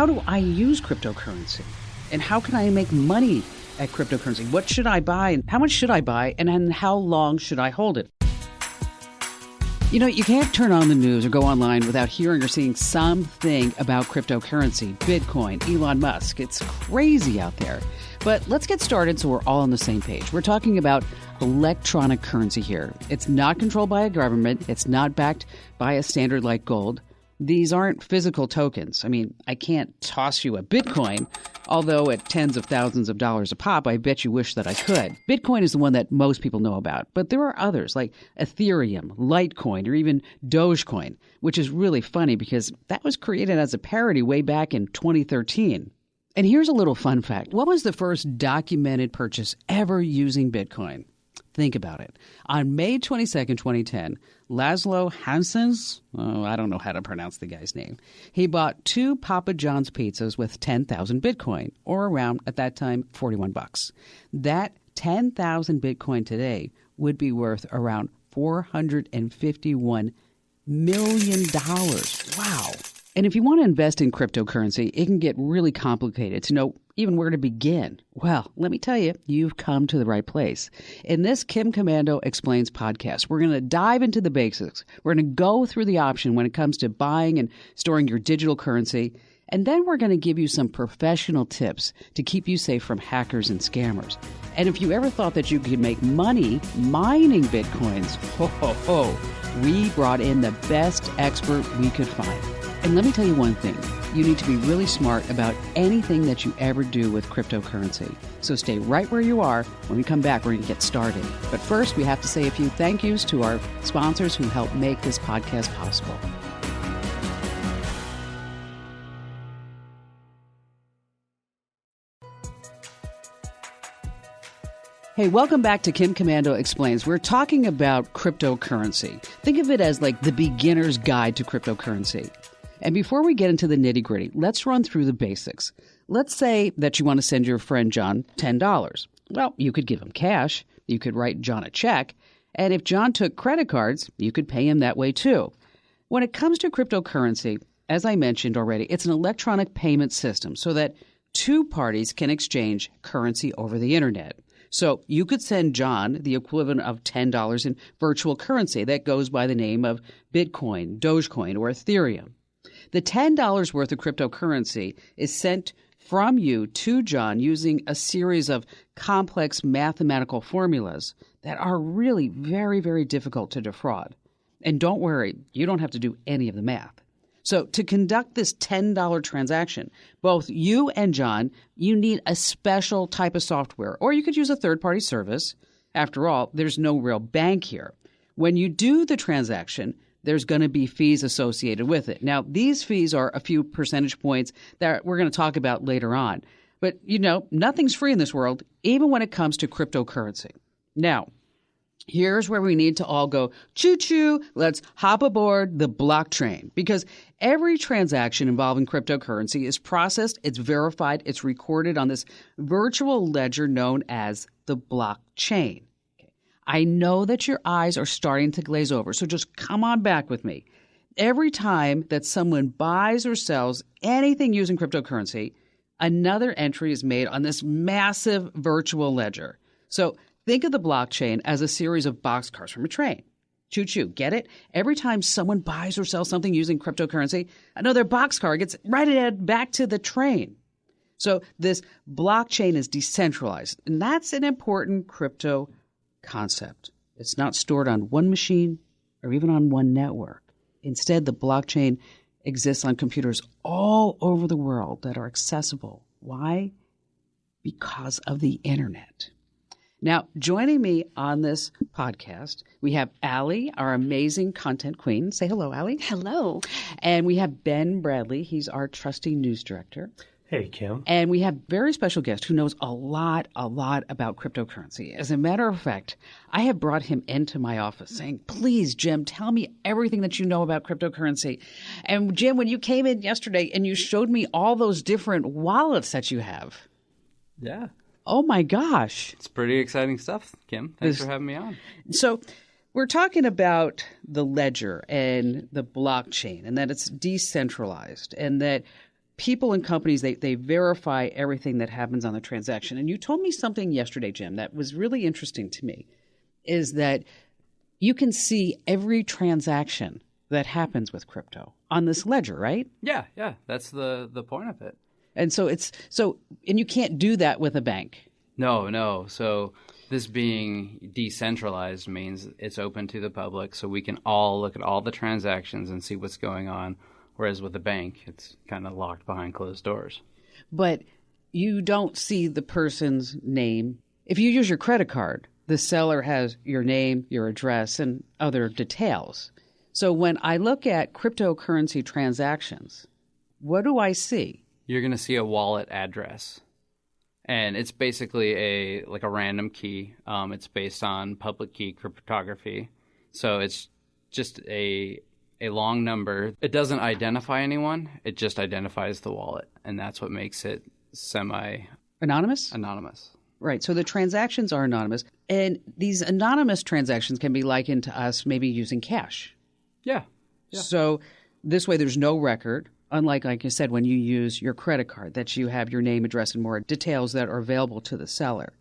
how do I use cryptocurrency? And how can I make money at cryptocurrency? What should I buy? And how much should I buy? And how long should I hold it? You know, you can't turn on the news or go online without hearing or seeing something about cryptocurrency, Bitcoin, Elon Musk. It's crazy out there. But let's get started so we're all on the same page. We're talking about electronic currency here. It's not controlled by a government. It's not backed by a standard like gold. These aren't physical tokens. I mean, I can't toss you a Bitcoin, although at tens of thousands of dollars a pop, I bet you wish that I could. Bitcoin is the one that most people know about, but there are others like Ethereum, Litecoin, or even Dogecoin, which is really funny because that was created as a parody way back in 2013. And here's a little fun fact. What was the first documented purchase ever using Bitcoin? Think about it. On May 22nd, 2010, Laszlo Hansens, I don't know how to pronounce the guy's name, he bought 2 Papa John's pizzas with 10,000 Bitcoin, or around, at that time, $41. That 10,000 Bitcoin today would be worth around $451 million. Wow. And if you want to invest in cryptocurrency, it can get really complicated to know even where to begin. Well, let me tell you, you've come to the right place. In this Kim Komando Explains podcast, we're going to dive into the basics. We're going to go through the option when it comes to buying and storing your digital currency. And then we're going to give you some professional tips to keep you safe from hackers and scammers. And if you ever thought that you could make money mining Bitcoins, we brought in the best expert we could find. And let me tell you one thing. You need to be really smart about anything that you ever do with cryptocurrency. So stay right where you are. When we come back, we're going to get started. But first, we have to say a few thank yous to our sponsors who help make this podcast possible. Hey, welcome back to Kim Komando Explains. We're talking about cryptocurrency. Think of it as like the beginner's guide to cryptocurrency. And before we get into the nitty-gritty, let's run through the basics. Let's say that you want to send your friend John $10. Well, you could give him cash. You could write John a check. And if John took credit cards, you could pay him that way too. When it comes to cryptocurrency, as I mentioned already, it's an electronic payment system so that 2 parties can exchange currency over the internet. So you could send John the equivalent of $10 in virtual currency that goes by the name of Bitcoin, Dogecoin, or Ethereum. The $10 worth of cryptocurrency is sent from you to John using a series of complex mathematical formulas that are really very, very difficult to defraud. And don't worry, you don't have to do any of the math. So to conduct this $10 transaction, both you and John, you need a special type of software, or you could use a third-party service. After all, there's no real bank here. When you do the transaction, there's going to be fees associated with it. Now, these fees are a few percentage points that we're going to talk about later on. But, you know, nothing's free in this world, even when it comes to cryptocurrency. Now, here's where we need to all go, choo-choo, let's hop aboard the blockchain. Because every transaction involving cryptocurrency is processed, it's verified, it's recorded on this virtual ledger known as the blockchain. I know that your eyes are starting to glaze over, so just come on back with me. Every time that someone buys or sells anything using cryptocurrency, another entry is made on this massive virtual ledger. So think of the blockchain as a series of boxcars from a train. Choo-choo, get it? Every time someone buys or sells something using cryptocurrency, another boxcar gets right ahead back to the train. So this blockchain is decentralized, and that's an important crypto concept. It's not stored on one machine or even on one network. Instead, the blockchain exists on computers all over the world that are accessible. Why? Because of the internet. Now, joining me on this podcast, we have Allie, our amazing content queen. Say hello, Allie. Hello. And we have Ben Bradley. He's our trusty news director. Hey, Kim. And we have a very special guest who knows a lot about cryptocurrency. As a matter of fact, I have brought him into my office saying, please, Jim, tell me everything that you know about cryptocurrency. And Jim, when you came in yesterday and you showed me all those different wallets that you have. Yeah. Oh, my gosh. It's pretty exciting stuff, Kim. Thanks for having me on. So we're talking about the ledger and the blockchain and that it's decentralized and that people and companies, they verify everything that happens on the transaction. And you told me something yesterday, Jim, that was really interesting to me, is that you can see every transaction that happens with crypto on this ledger, right? Yeah. That's the point of it. And so and you can't do that with a bank. No. So this being decentralized means it's open to the public, so we can all look at all the transactions and see what's going on. Whereas with a bank, it's kind of locked behind closed doors. But you don't see the person's name. If you use your credit card, the seller has your name, your address, and other details. So when I look at cryptocurrency transactions, what do I see? You're going to see a wallet address. And it's basically a random key. It's based on public key cryptography. So it's just a long number. It doesn't identify anyone. It just identifies the wallet. And that's what makes it Anonymous? Anonymous. Right. So the transactions are anonymous. And these anonymous transactions can be likened to us maybe using cash. Yeah. So this way there's no record. Unlike, like you said, when you use your credit card, that you have your name, address, and more details that are available to the seller.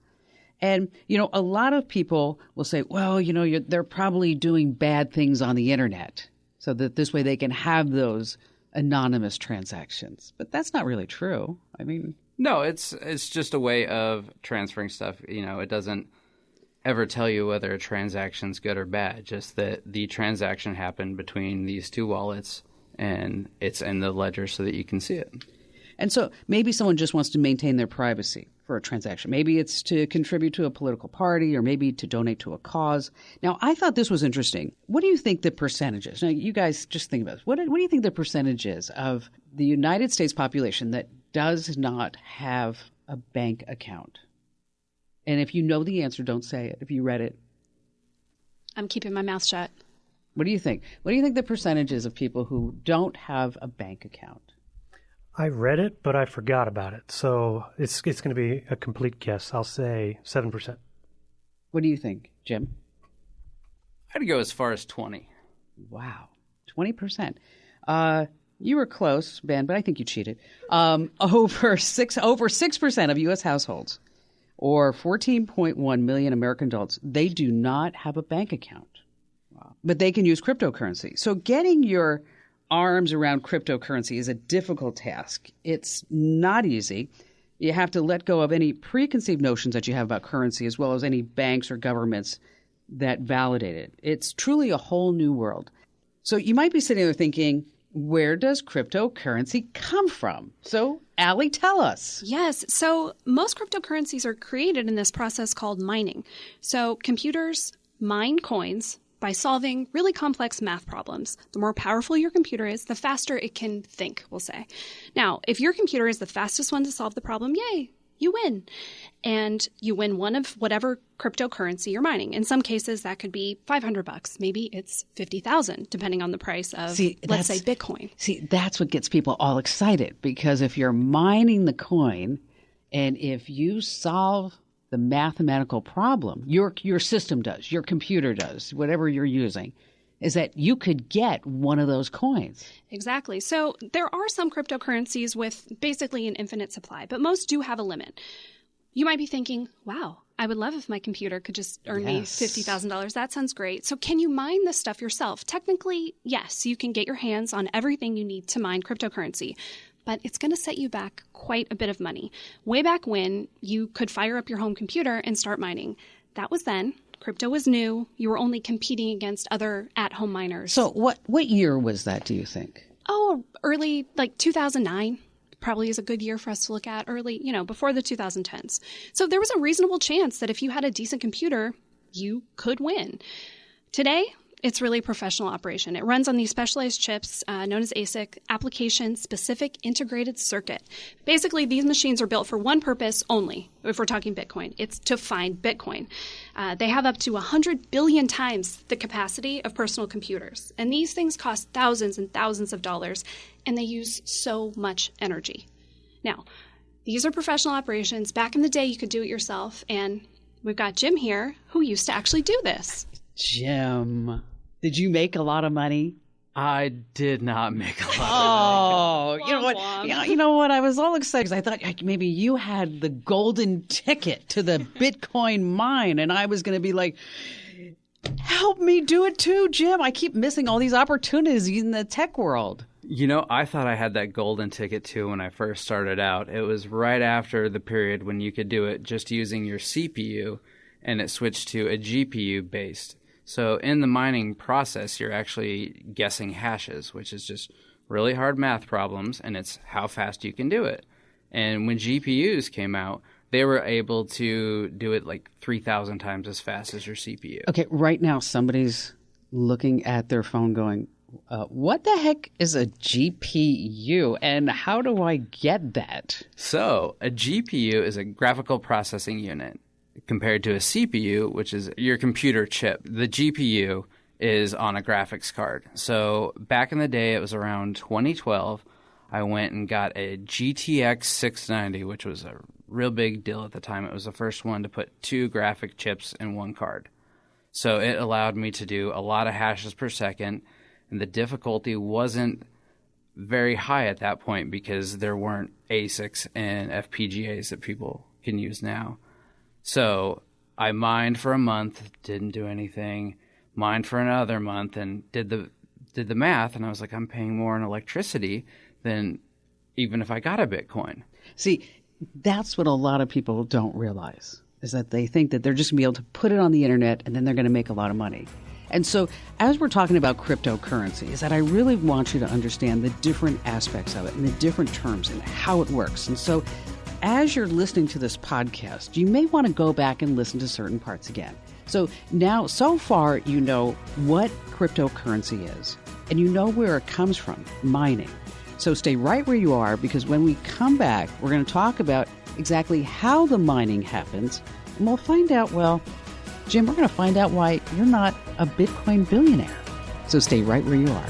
And, a lot of people will say, well, they're probably doing bad things on the internet so that this way they can have those anonymous transactions. But that's not really true. I mean, no, it's just a way of transferring stuff. It doesn't ever tell you whether a transaction's good or bad, just that the transaction happened between these two wallets. And it's in the ledger so that you can see it. And so maybe someone just wants to maintain their privacy for a transaction. Maybe it's to contribute to a political party or maybe to donate to a cause. Now, I thought this was interesting. What do you think the percentage is? Now, you guys just think about this. What do you think the percentage is of the United States population that does not have a bank account? And if you know the answer, don't say it. If you read it. I'm keeping my mouth shut. What do you think? What do you think the percentage is of people who don't have a bank account? I read it, but I forgot about it. So it's going to be a complete guess. I'll say 7%. What do you think, Jim? I'd go as far as 20. Wow, 20%. You were close, Ben, but I think you cheated. Over 6% of U.S. households, or 14.1 million American adults, they do not have a bank account. But they can use cryptocurrency. So getting your arms around cryptocurrency is a difficult task. It's not easy. You have to let go of any preconceived notions that you have about currency, as well as any banks or governments that validate it. It's truly a whole new world. So you might be sitting there thinking, where does cryptocurrency come from? So, Allie, tell us. Yes. So most cryptocurrencies are created in this process called mining. So computers mine coins by solving really complex math problems. The more powerful your computer is, the faster it can think, we'll say. Now, if your computer is the fastest one to solve the problem, yay, you win. And you win one of whatever cryptocurrency you're mining. In some cases, that could be $500. Maybe it's $50,000, depending on the price of, let's say, Bitcoin. See, that's what gets people all excited, because if you're mining the coin and if you solve the mathematical problem, your system does, your computer does, whatever you're using, is that you could get one of those coins. Exactly. So there are some cryptocurrencies with basically an infinite supply, but most do have a limit. You might be thinking, wow, I would love if my computer could just earn me $50,000. That sounds great. So can you mine this stuff yourself? Technically, yes, you can get your hands on everything you need to mine cryptocurrency. But it's going to set you back quite a bit of money. Way back when, you could fire up your home computer and start mining. That was then. Crypto was new. You were only competing against other at-home miners. So what year was that, do you think? Oh, early, 2009 probably is a good year for us to look at. Early, before the 2010s. So there was a reasonable chance that if you had a decent computer, you could win. Today, it's really a professional operation. It runs on these specialized chips known as ASIC, application-specific integrated circuit. Basically, these machines are built for one purpose only, if we're talking Bitcoin. It's to find Bitcoin. They have up to 100 billion times the capacity of personal computers. And these things cost thousands and thousands of dollars, and they use so much energy. Now, these are professional operations. Back in the day, you could do it yourself. And we've got Jim here, who used to actually do this. Jim, did you make a lot of money? I did not make a lot of Oh, you know what? You know what? I was all excited because I thought like, maybe you had the golden ticket to the Bitcoin mine, and I was going to be like, help me do it too, Jim. I keep missing all these opportunities in the tech world. You know, I thought I had that golden ticket too when I first started out. It was right after the period when you could do it just using your CPU, and it switched to a GPU based. So in the mining process, you're actually guessing hashes, which is just really hard math problems, and it's how fast you can do it. And when GPUs came out, they were able to do it like 3,000 times as fast as your CPU. Okay, right now somebody's looking at their phone going, what the heck is a GPU, and how do I get that? So a GPU is a graphical processing unit, compared to a CPU, which is your computer chip. The GPU is on a graphics card. So back in the day, it was around 2012, I went and got a GTX 690, which was a real big deal at the time. It was the first one to put 2 graphic chips in one card. So it allowed me to do a lot of hashes per second, and the difficulty wasn't very high at that point because there weren't ASICs and FPGAs that people can use now. So I mined for a month, didn't do anything, mined for another month, and did the math, and I was like, I'm paying more in electricity than even if I got a Bitcoin. See, that's what a lot of people don't realize, is that they think that they're just going to be able to put it on the internet and then they're going to make a lot of money. And so as we're talking about cryptocurrency, is that I really want you to understand the different aspects of it and the different terms and how it works. And so as you're listening to this podcast, you may want to go back and listen to certain parts again. So now, so far, you know what cryptocurrency is, and you know where it comes from, mining. So stay right where you are, because when we come back, we're going to talk about exactly how the mining happens, and we'll find out, well, Jim, we're going to find out why you're not a Bitcoin billionaire. So stay right where you are.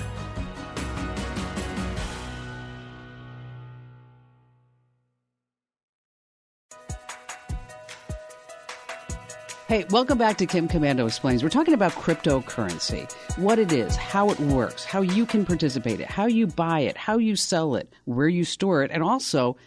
Hey, welcome back to Kim Komando Explains. We're talking about cryptocurrency, what it is, how it works, how you can participate in it, how you buy it, how you sell it, where you store it, and also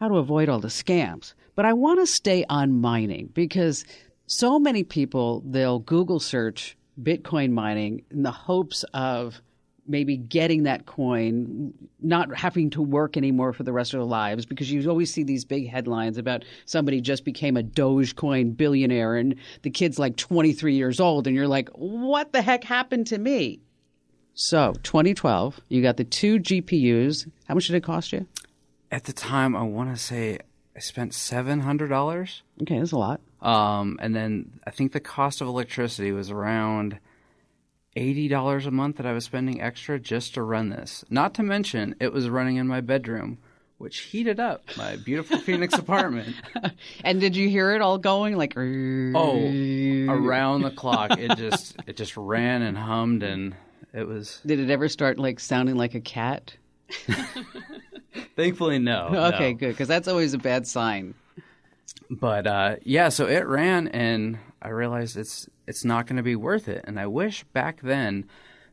how to avoid all the scams. But I want to stay on mining because so many people, they'll Google search Bitcoin mining in the hopes of maybe getting that coin, not having to work anymore for the rest of their lives, because you always see these big headlines about somebody just became a Dogecoin billionaire and the kid's like 23 years old and you're like, what the heck happened to me? So 2012, you got the 2 GPUs. How much did it cost you? At the time, I want to say I spent $700. Okay, that's a lot. And then I think the cost of electricity was around $80 a month that I was spending extra just to run this. Not to mention, it was running in my bedroom, which heated up my beautiful Phoenix apartment. And did you hear it all going like? Oh, around the clock. It just ran and hummed, and it was. Did it ever start like sounding like a cat? Thankfully, no. Okay, no. good, because that's always a bad sign. But yeah, so it ran, and I realized it's not going to be worth it. And I wish back then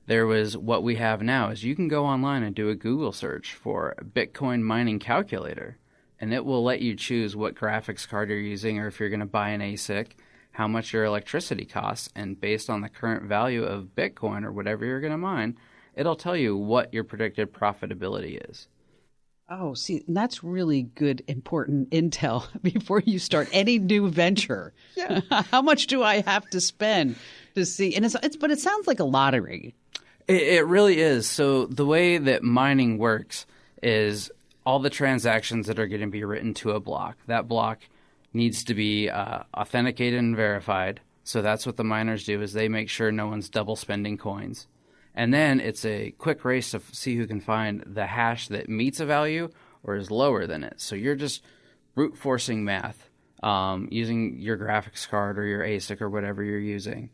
there was what we have now, is you can go online and do a Google search for a Bitcoin mining calculator, and it will let you choose what graphics card you're using, or if you're going to buy an ASIC, how much your electricity costs, and based on the current value of Bitcoin or whatever you're going to mine, it'll tell you what your predicted profitability is. Oh, see, that's really good, important intel before you start any new venture. Yeah. How much do I have to spend to see? And but it sounds like a lottery. It really is. So the way that mining works is all the transactions that are going to be written to a block. That block needs to be authenticated and verified. So that's what the miners do, is they make sure no one's double spending coins. And then it's a quick race to see who can find the hash that meets a value or is lower than it. So you're just brute forcing math using your graphics card or your ASIC or whatever you're using.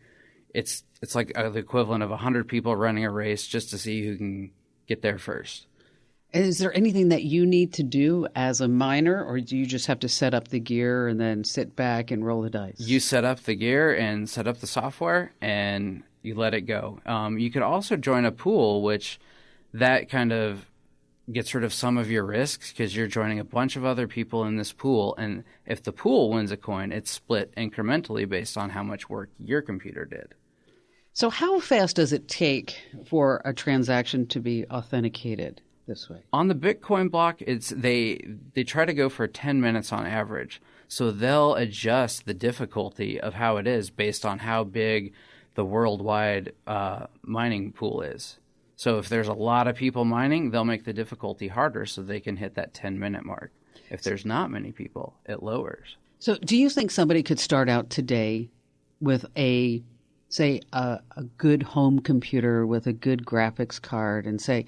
It's like the equivalent of 100 people running a race just to see who can get there first. Is there anything that you need to do as a miner, or do you just have to set up the gear and then sit back and roll the dice? You set up the gear and set up the software, and you let it go. You could also join a pool, which that kind of gets rid of some of your risks because you're joining a bunch of other people in this pool. And if the pool wins a coin, it's split incrementally based on how much work your computer did. So how fast does it take for a transaction to be authenticated this way? On the Bitcoin block, they try to go for 10 minutes on average. So they'll adjust the difficulty of how it is based on how big the worldwide mining pool is. So if there's a lot of people mining, they'll make the difficulty harder so they can hit that 10-minute mark. If there's not many people, it lowers. So do you think somebody could start out today with a good home computer with a good graphics card and say,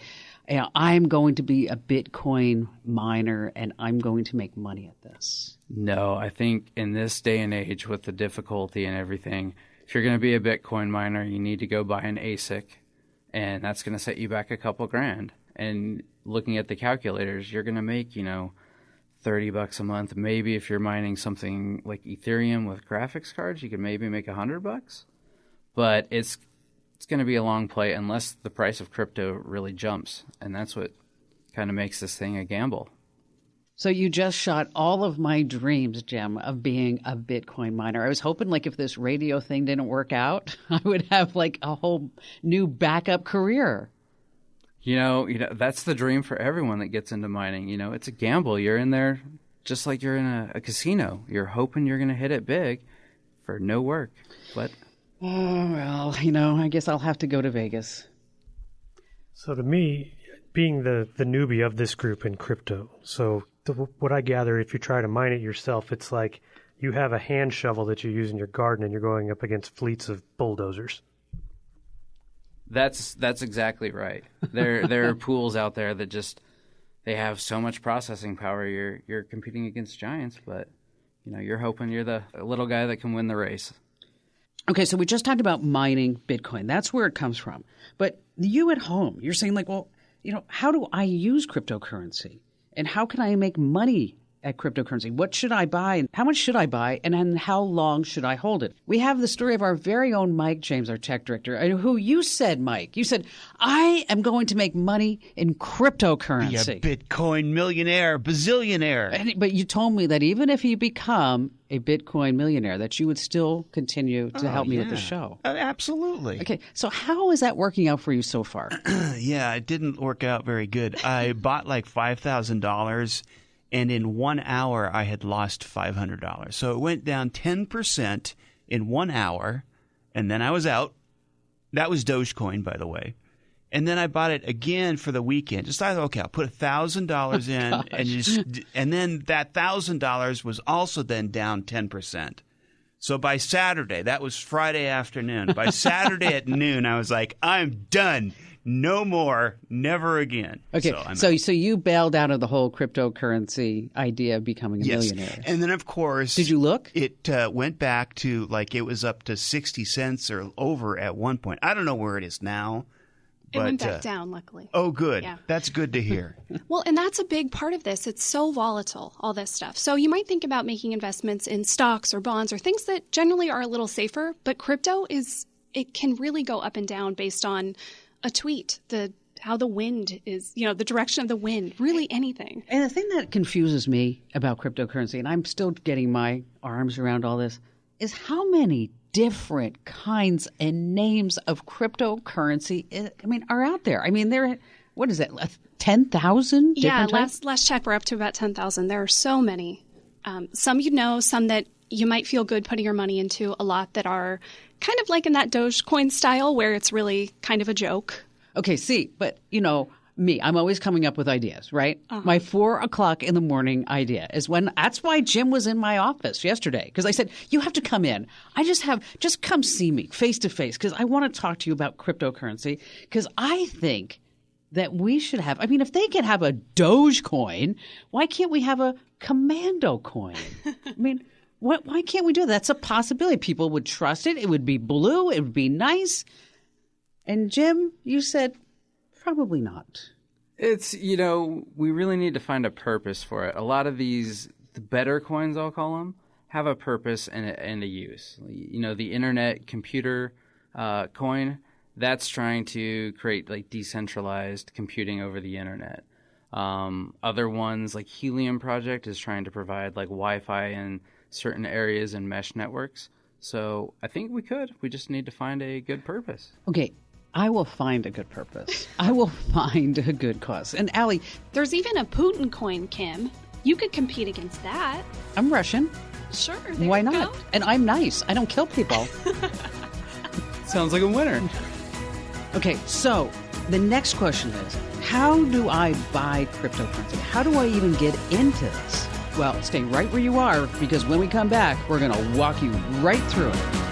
I'm going to be a Bitcoin miner and I'm going to make money at this? No, I think in this day and age with the difficulty and everything, if you're going to be a Bitcoin miner, you need to go buy an ASIC. And that's going to set you back a couple grand. And looking at the calculators, you're going to make, $30 a month. Maybe if you're mining something like Ethereum with graphics cards, you could maybe make $100. But it's going to be a long play unless the price of crypto really jumps. And that's what kind of makes this thing a gamble. So you just shot all of my dreams, Jim, of being a Bitcoin miner. I was hoping if this radio thing didn't work out, I would have a whole new backup career. That's the dream for everyone that gets into mining. It's a gamble. You're in there just like you're in a casino. You're hoping you're going to hit it big for no work. But oh, well, I guess I'll have to go to Vegas. So to me, being the newbie of this group in crypto, what I gather, if you try to mine it yourself, it's like you have a hand shovel that you use in your garden and you're going up against fleets of bulldozers. That's exactly right. There are pools out there that they have so much processing power. You're competing against giants, but you're hoping you're the little guy that can win the race. Okay, so we just talked about mining Bitcoin. That's where it comes from. But you at home, you're saying how do I use cryptocurrency? And how can I make money at cryptocurrency? What should I buy? How much should I buy? And then how long should I hold it? We have the story of our very own Mike James, our tech director, who you said, Mike, I am going to make money in cryptocurrency. Be a Bitcoin millionaire, bazillionaire. But you told me that even if you become a Bitcoin millionaire, that you would still continue to help me with the show. Absolutely. Okay, so how is that working out for you so far? Yeah, it didn't work out very good. I bought $5,000, and in 1 hour I had lost $500. So it went down 10% in 1 hour, and then I was out. That was Dogecoin, by the way. And then I bought it again for the weekend. Just thought, okay, I'll put $1,000 in, and then that $1,000 was also then down 10%. So by Saturday, that was Friday afternoon. By Saturday at noon, I was like, I'm done. No more, never again. Okay, so you bailed out of the whole cryptocurrency idea of becoming a millionaire. And then, of course, did you look? It went back to it was up to 60 cents or over at one point. I don't know where it is now. It went back down, luckily. Oh, good. Yeah. That's good to hear. Well, and that's a big part of this. It's so volatile, all this stuff. So you might think about making investments in stocks or bonds or things that generally are a little safer, but crypto it can really go up and down based on a tweet, how the wind is, the direction of the wind, really anything. And the thing that confuses me about cryptocurrency, and I'm still getting my arms around all this, is how many different kinds and names of cryptocurrency are out there. What is it, 10,000? Yeah, last check, we're up to about 10,000. There are so many. Some some that you might feel good putting your money into, a lot that are kind of like in that Dogecoin style where it's really kind of a joke. Okay, but me, I'm always coming up with ideas, right? Uh-huh. My 4:00 in the morning idea is that's why Jim was in my office yesterday, because I said, you have to come in. Just come see me face to face, because I want to talk to you about cryptocurrency, because I think that we should have, if they can have a Dogecoin, why can't we have a Komando coin? Why can't we do that? That's a possibility. People would trust it. It would be blue. It would be nice. And Jim, you said probably not. It's, we really need to find a purpose for it. A lot of the better coins, I'll call them, have a purpose and a use. The internet, computer coin, that's trying to create like decentralized computing over the internet. Other ones like Helium Project is trying to provide like Wi-Fi in certain areas and mesh networks. So I think we just need to find a good purpose. Okay, I will find a good purpose. I will find a good cause. And Allie, There's even a Putin coin, Kim. You could compete against that. I'm Russian. Sure. Why not? Go. And I'm nice. I don't kill people. Sounds like a winner. Okay, so the next question is, how do I buy cryptocurrency? How do I even get into this? Well, stay right where you are, because when we come back, we're going to walk you right through it.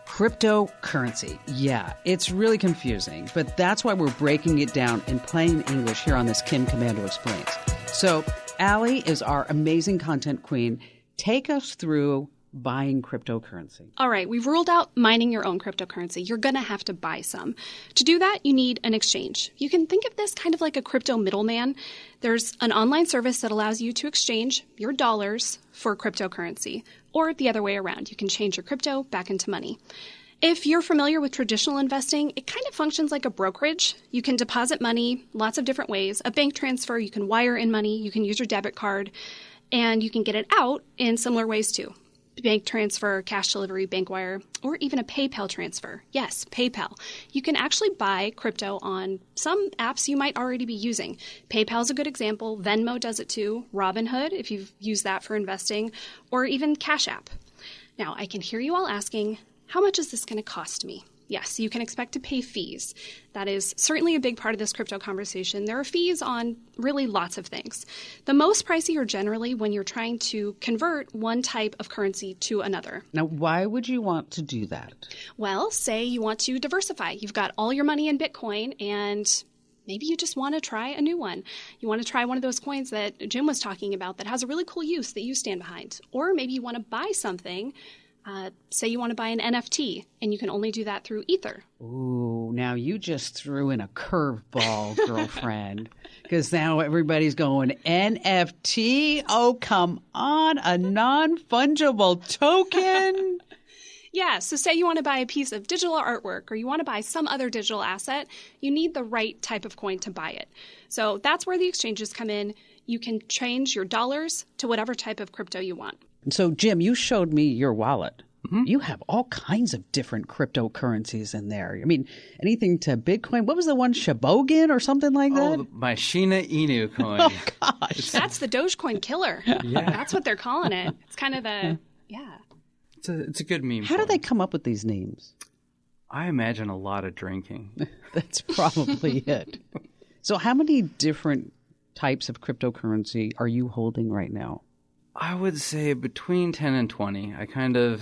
Cryptocurrency. Yeah, it's really confusing, but that's why we're breaking it down in plain English here on this Kim Komando Explains. So, Allie is our amazing content queen. Take us through buying cryptocurrency. All right, we've ruled out mining your own cryptocurrency. You're going to have to buy some. To do that, you need an exchange. You can think of this kind of like a crypto middleman. There's an online service that allows you to exchange your dollars for cryptocurrency, or the other way around. You can change your crypto back into money. If you're familiar with traditional investing, it kind of functions like a brokerage. You can deposit money lots of different ways. A bank transfer, you can wire in money, you can use your debit card, and you can get it out in similar ways too. Bank transfer, cash delivery, bank wire, or even a PayPal transfer. Yes, PayPal. You can actually buy crypto on some apps you might already be using. PayPal is a good example. Venmo does it too. Robinhood, if you've used that for investing, or even Cash App. Now, I can hear you all asking, how much is this going to cost me? Yes, you can expect to pay fees. That is certainly a big part of this crypto conversation. There are fees on really lots of things. The most pricey are generally when you're trying to convert one type of currency to another. Now, why would you want to do that? Well, say you want to diversify. You've got all your money in Bitcoin and maybe you just want to try a new one. You want to try one of those coins that Jim was talking about that has a really cool use that you stand behind. Or maybe you want to buy something. Say you want to buy an NFT, and you can only do that through Ether. Ooh, now you just threw in a curveball, girlfriend. Because now everybody's going, NFT? Oh, come on, a non-fungible token? Yeah, so say you want to buy a piece of digital artwork or you want to buy some other digital asset, you need the right type of coin to buy it. So that's where the exchanges come in. You can change your dollars to whatever type of crypto you want. So, Jim, you showed me your wallet. Mm-hmm. You have all kinds of different cryptocurrencies in there. I mean, anything to Bitcoin. What was the one, Shebogan or something like that? Oh, my Shiba Inu coin. Oh, gosh. That's the Dogecoin killer. Yeah. That's what they're calling it. It's kind of the, yeah. It's a good meme. How do coin. they come up with these names? I imagine a lot of drinking. That's probably it. So how many different types of cryptocurrency are you holding right now? I would say between 10 and 20. I kind of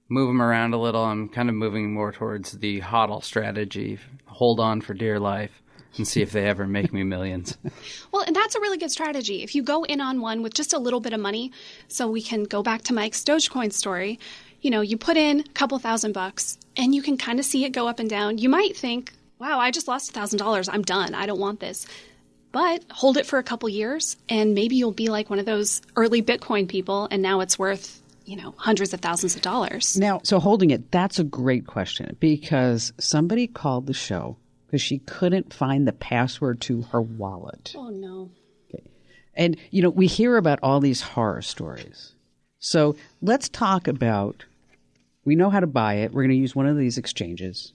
move them around a little. I'm kind of moving more towards the HODL strategy. Hold on for dear life and see if they ever make me millions. Well, and that's a really good strategy. If you go in on one with just a little bit of money, so we can go back to Mike's Dogecoin story, you know, you put in a couple $1,000 and you can kind of see it go up and down. You might think, wow, I just lost $1,000. I'm done. I don't want this. But hold it for a couple years and maybe you'll be like one of those early Bitcoin people and now it's worth, you know, hundreds of thousands of dollars. Now, so holding it, that's a great question because somebody called the show because she couldn't find the password to her wallet. Oh, no. Okay. And, you know, we hear about all these horror stories. So let's talk about, we know how to buy it. We're going to use one of these exchanges.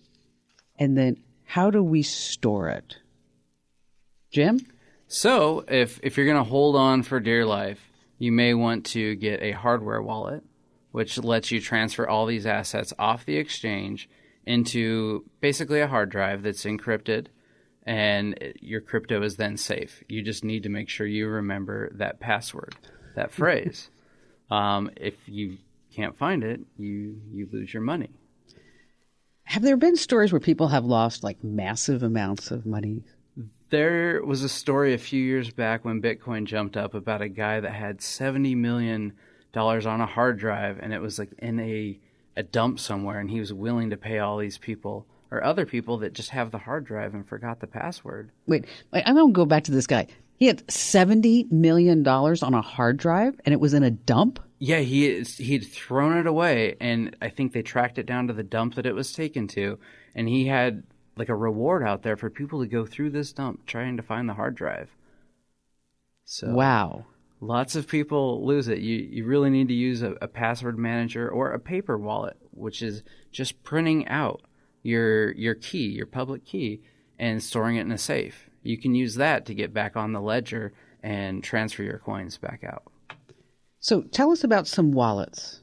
And then how do we store it? Jim? So if you're going to hold on for dear life, you may want to get a hardware wallet, which lets you transfer all these assets off the exchange into basically a hard drive that's encrypted, and your crypto is then safe. You just need to make sure you remember that password, that phrase. If you can't find it, you lose your money. Have there been stories where people have lost like massive amounts of money? There was a story a few years back when Bitcoin jumped up about a guy that had $70 million on a hard drive, and it was like in a dump somewhere, and he was willing to pay all these people or other people that just have the hard drive and forgot the password. Wait, I'm going to go back to this guy. He had $70 million on a hard drive, and it was in a dump? Yeah, he'd thrown it away, and I think they tracked it down to the dump that it was taken to, and he had like a reward out there for people to go through this dump trying to find the hard drive. So Wow. lots of people lose it. You really need to use a password manager or a paper wallet, which is just printing out your key, your public key, and storing it in a safe. You can use that to get back on the ledger and transfer your coins back out. So tell us about some wallets.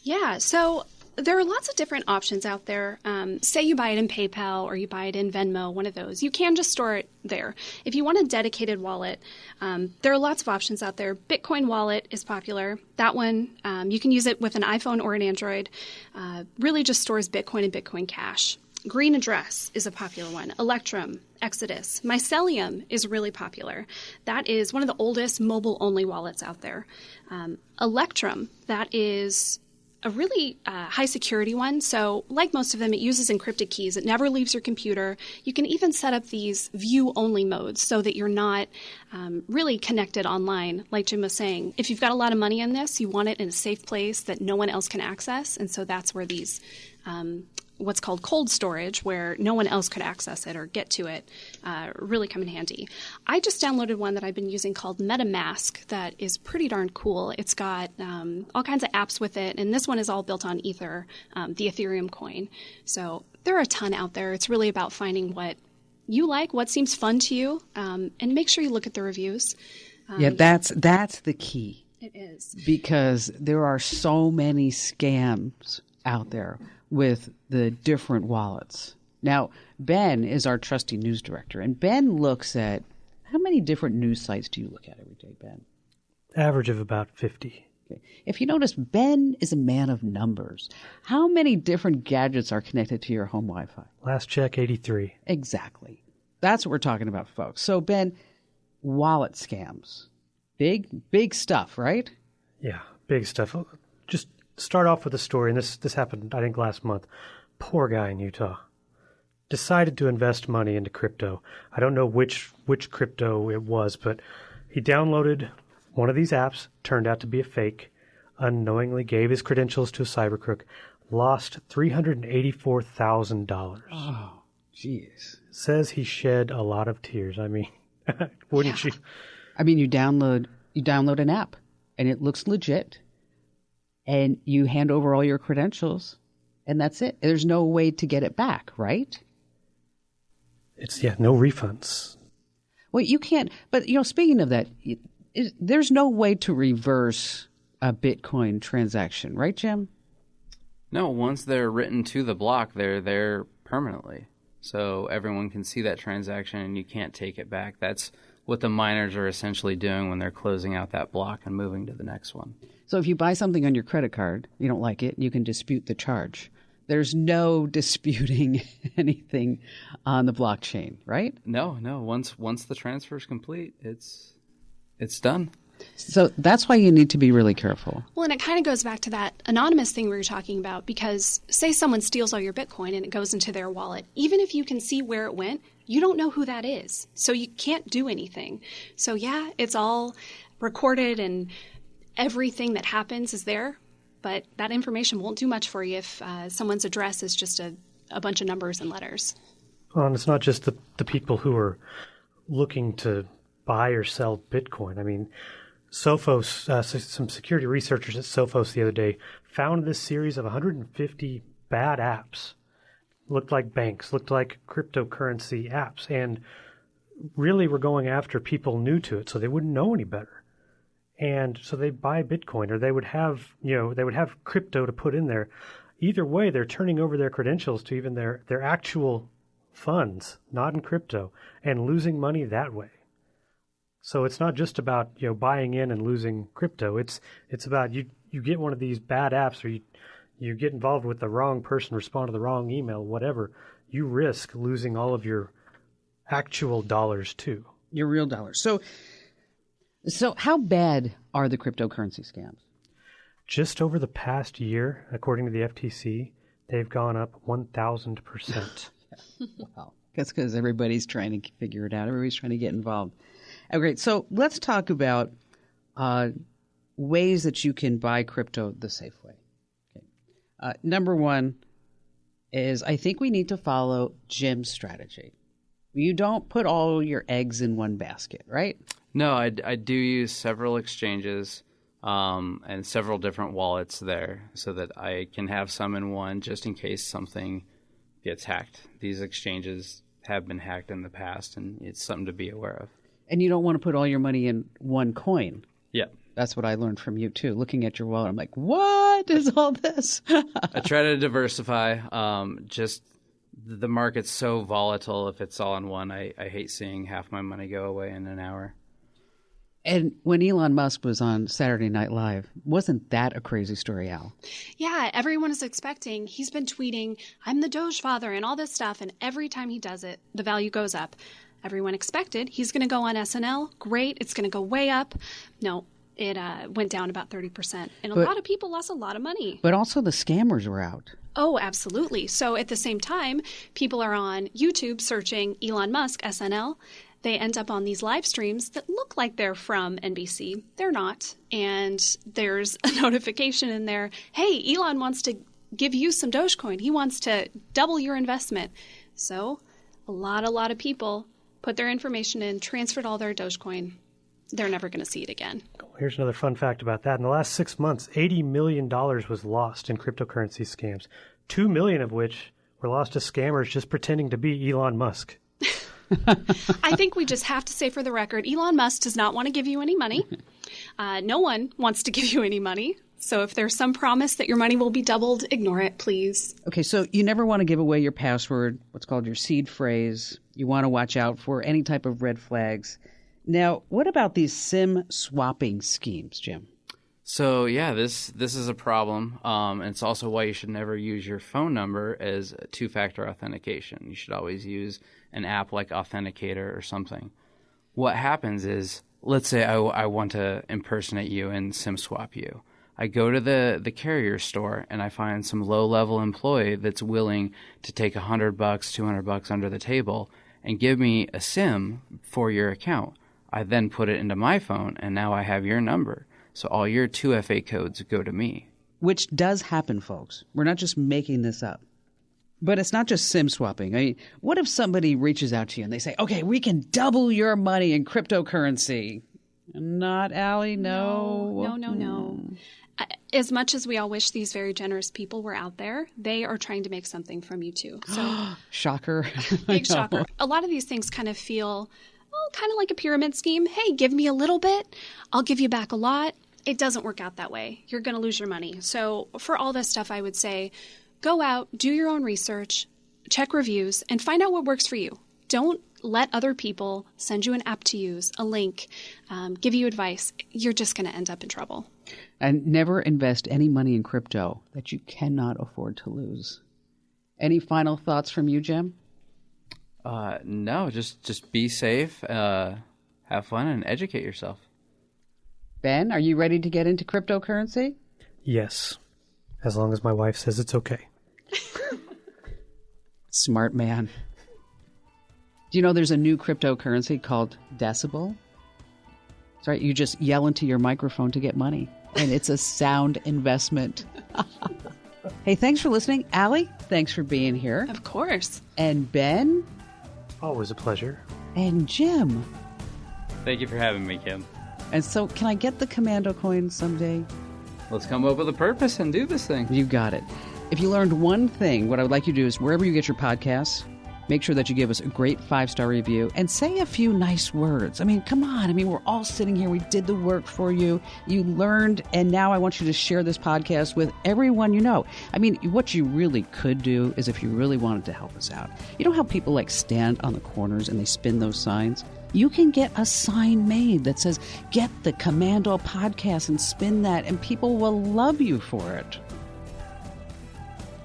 Yeah, so there are lots of different options out there. Say you buy it in PayPal or you buy it in Venmo, one of those. You can just store it there. If you want a dedicated wallet, there are lots of options out there. Bitcoin Wallet is popular. That one, you can use it with an iPhone or an Android. Really just stores Bitcoin and Bitcoin Cash. Green Address is a popular one. Electrum, Exodus. Mycelium is really popular. That is one of the oldest mobile-only wallets out there. Electrum, that is a really high security one. So like most of them, it uses encrypted keys. It never leaves your computer. You can even set up these view-only modes so that you're not really connected online. Like Jim was saying, if you've got a lot of money in this, you want it in a safe place that no one else can access. And so that's where these what's called cold storage, where no one else could access it or get to it, really come in handy. I just downloaded one that I've been using called MetaMask that is pretty darn cool. It's got all kinds of apps with it, and this one is all built on Ether, the Ethereum coin. So there are a ton out there. It's really about finding what you like, what seems fun to you, and make sure you look at the reviews. Yeah, that's the key. It is. Because there are so many scams out there with the different wallets. Now, Ben is our trusty news director, and Ben looks at how many different news sites do you look at every day, Ben? Average of about 50. Okay. If you notice, Ben is a man of numbers. How many different gadgets are connected to your home Wi-Fi? Last check, 83. Exactly. That's what we're talking about, folks. So, Ben, wallet scams. Big stuff, right? Yeah, big stuff. Just start off with a story, and this happened, I think, last month. Poor guy in Utah decided to invest money into crypto. I don't know which crypto it was, but he downloaded one of these apps, turned out to be a fake, unknowingly gave his credentials to a cyber crook, lost $384,000. Oh, jeez. Says he shed a lot of tears. I mean, wouldn't you? I mean, you download an app, and it looks legit, and you hand over all your credentials, and that's it. There's no way to get it back, right? No refunds. Well, you can't. But speaking of that, there's no way to reverse a Bitcoin transaction, right, Jim? No, once they're written to the block, they're there permanently. So everyone can see that transaction, and you can't take it back. That's what the miners are essentially doing when they're closing out that block and moving to the next one. So if you buy something on your credit card, you don't like it, you can dispute the charge. There's no disputing anything on the blockchain, right? No. Once the transfer is complete, it's done. So that's why you need to be really careful. Well, and it kind of goes back to that anonymous thing we were talking about, because say someone steals all your Bitcoin and it goes into their wallet. Even if you can see where it went, you don't know who that is. So you can't do anything. So yeah, it's all recorded and everything that happens is there, but that information won't do much for you if someone's address is just a bunch of numbers and letters. Well, and it's not just the people who are looking to buy or sell Bitcoin. I mean, Sophos, some security researchers at Sophos the other day found this series of 150 bad apps. Looked like banks, looked like cryptocurrency apps, and really were going after people new to it so they wouldn't know any better. And so they buy Bitcoin, or they would have crypto to put in there. Either way, they're turning over their credentials to even their actual funds, not in crypto, and losing money that way. So it's not just about buying in and losing crypto. It's about you get one of these bad apps, or you get involved with the wrong person, respond to the wrong email, whatever. You risk losing all of your actual dollars too. Your real dollars. So how bad are the cryptocurrency scams? Just over the past year, according to the FTC, they've gone up 1,000%. Wow. That's because everybody's trying to figure it out. Everybody's trying to get involved. Oh, great. So let's talk about ways that you can buy crypto the safe way. Okay. Number one is I think we need to follow Jim's strategy. You don't put all your eggs in one basket, right? No, I do use several exchanges and several different wallets there so that I can have some in one just in case something gets hacked. These exchanges have been hacked in the past, and it's something to be aware of. And you don't want to put all your money in one coin. Yeah. That's what I learned from you, too. Looking at your wallet, I'm like, what is all this? I try to diversify. Just the market's so volatile. If it's all in one, I hate seeing half my money go away in an hour. And when Elon Musk was on Saturday Night Live, wasn't that a crazy story, Al? Yeah, everyone is expecting. He's been tweeting, I'm the Doge father and all this stuff. And every time he does it, the value goes up. Everyone expected he's going to go on SNL. Great. It's going to go way up. No, it went down about 30%. And a lot of people lost a lot of money. But also the scammers were out. Oh, absolutely. So at the same time, people are on YouTube searching Elon Musk, SNL. They end up on these live streams that look like they're from NBC. They're not. And there's a notification in there, hey, Elon wants to give you some Dogecoin. He wants to double your investment. So a lot of people put their information in, transferred all their Dogecoin. They're never going to see it again. Here's another fun fact about that. In the last 6 months, $80 million was lost in cryptocurrency scams, $2 million of which were lost to scammers just pretending to be Elon Musk. I think we just have to say for the record, Elon Musk does not want to give you any money. No one wants to give you any money. So if there's some promise that your money will be doubled, ignore it, please. Okay, so you never want to give away your password, what's called your seed phrase. You want to watch out for any type of red flags. Now, what about these SIM swapping schemes, Jim? So, yeah, this is a problem. And it's also why you should never use your phone number as two-factor authentication. You should always use an app like Authenticator or something. What happens is, let's say I want to impersonate you and SIM swap you. I go to the carrier store and I find some low-level employee that's willing to take $100, $200 under the table and give me a SIM for your account. I then put it into my phone, and now I have your number. So all your 2FA codes go to me. Which does happen, folks. We're not just making this up. But it's not just SIM swapping. I mean, what if somebody reaches out to you and they say, okay, we can double your money in cryptocurrency? Not, Allie, no. No. As much as we all wish these very generous people were out there, they are trying to make something from you too. So Shocker. Big shocker. A lot of these things kind of feel kind of like a pyramid scheme. Hey, give me a little bit. I'll give you back a lot. It doesn't work out that way. You're going to lose your money. So for all this stuff, I would say go out, do your own research, check reviews, and find out what works for you. Don't let other people send you an app to use, a link, give you advice. You're just going to end up in trouble. And never invest any money in crypto that you cannot afford to lose. Any final thoughts from you, Jim? No, just be safe, have fun, and educate yourself. Ben, are you ready to get into cryptocurrency? Yes, as long as my wife says it's okay. Smart man. Do you know there's a new cryptocurrency called Decibel? That's right, you just yell into your microphone to get money, and it's a sound investment. Hey, thanks for listening. Allie, thanks for being here. Of course. And Ben. Always a pleasure. And Jim. Thank you for having me, Kim. And so, can I get the Komando coin someday? Let's come up with a purpose and do this thing. You got it. If you learned one thing, what I would like you to do is wherever you get your podcasts, make sure that you give us a great 5-star review and say a few nice words. I mean, come on. I mean, we're all sitting here. We did the work for you. You learned, and now I want you to share this podcast with everyone you know. I mean, what you really could do is if you really wanted to help us out. You know how people like stand on the corners and they spin those signs? You can get a sign made that says, get the Komando podcast and spin that, and people will love you for it.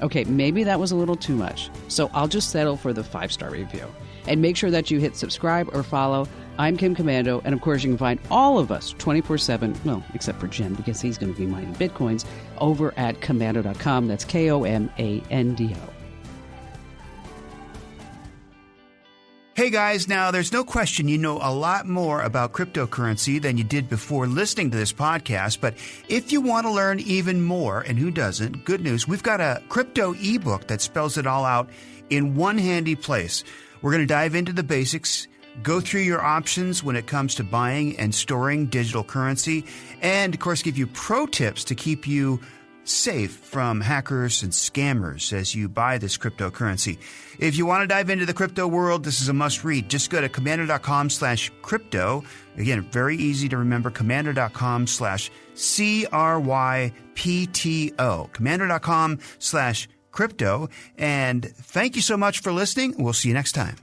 Okay, maybe that was a little too much, so I'll just settle for the 5-star review. And make sure that you hit subscribe or follow. I'm Kim Komando, and of course you can find all of us 24/7, well, except for Jim, because he's going to be mining Bitcoins, over at Komando.com. That's Komando. Hey guys, now there's no question you know a lot more about cryptocurrency than you did before listening to this podcast, but if you want to learn even more, and who doesn't, good news, we've got a crypto ebook that spells it all out in one handy place. We're going to dive into the basics, go through your options when it comes to buying and storing digital currency, and of course give you pro tips to keep you safe from hackers and scammers as you buy this cryptocurrency. If you want to dive into the crypto world, this is a must read. Just go to komando.com/crypto. Again, very easy to remember, komando.com/CRYPTO. Komando.com/crypto. And thank you so much for listening. We'll see you next time.